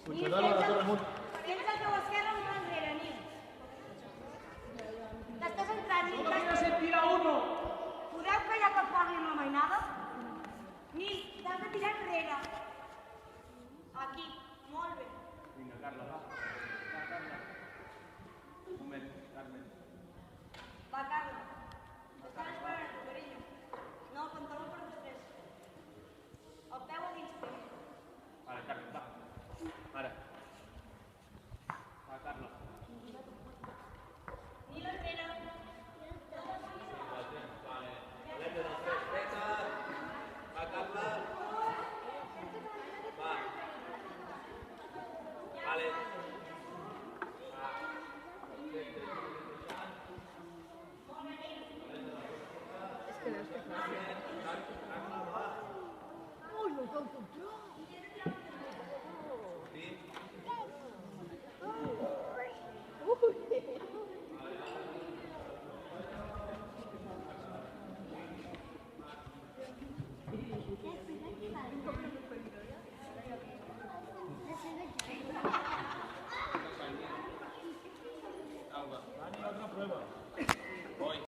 Puigcercós a la Torre amunt. Tens el teu esquerre un enrere, Nil. T'estàs entrant, Nil. No se tira uno. Podeu callar que parli amb la mainada? Nil, t'has de tirar enrere. Aquí, molt bé. Vinga, Carla, va. Va, Carla. Un moment, Carmen. Va, Carla. T'estan esperant a tu, carinyo. No, el pantaló per després. El peu a dins primer. Ara, Carla, va. Ara. Va, Carla. Nil enrere. Vale. València dels tres. Dreta. Va, Carla. Va. Vale. Va. És que veus que clar. Carla, va. Ui, no cal comprar.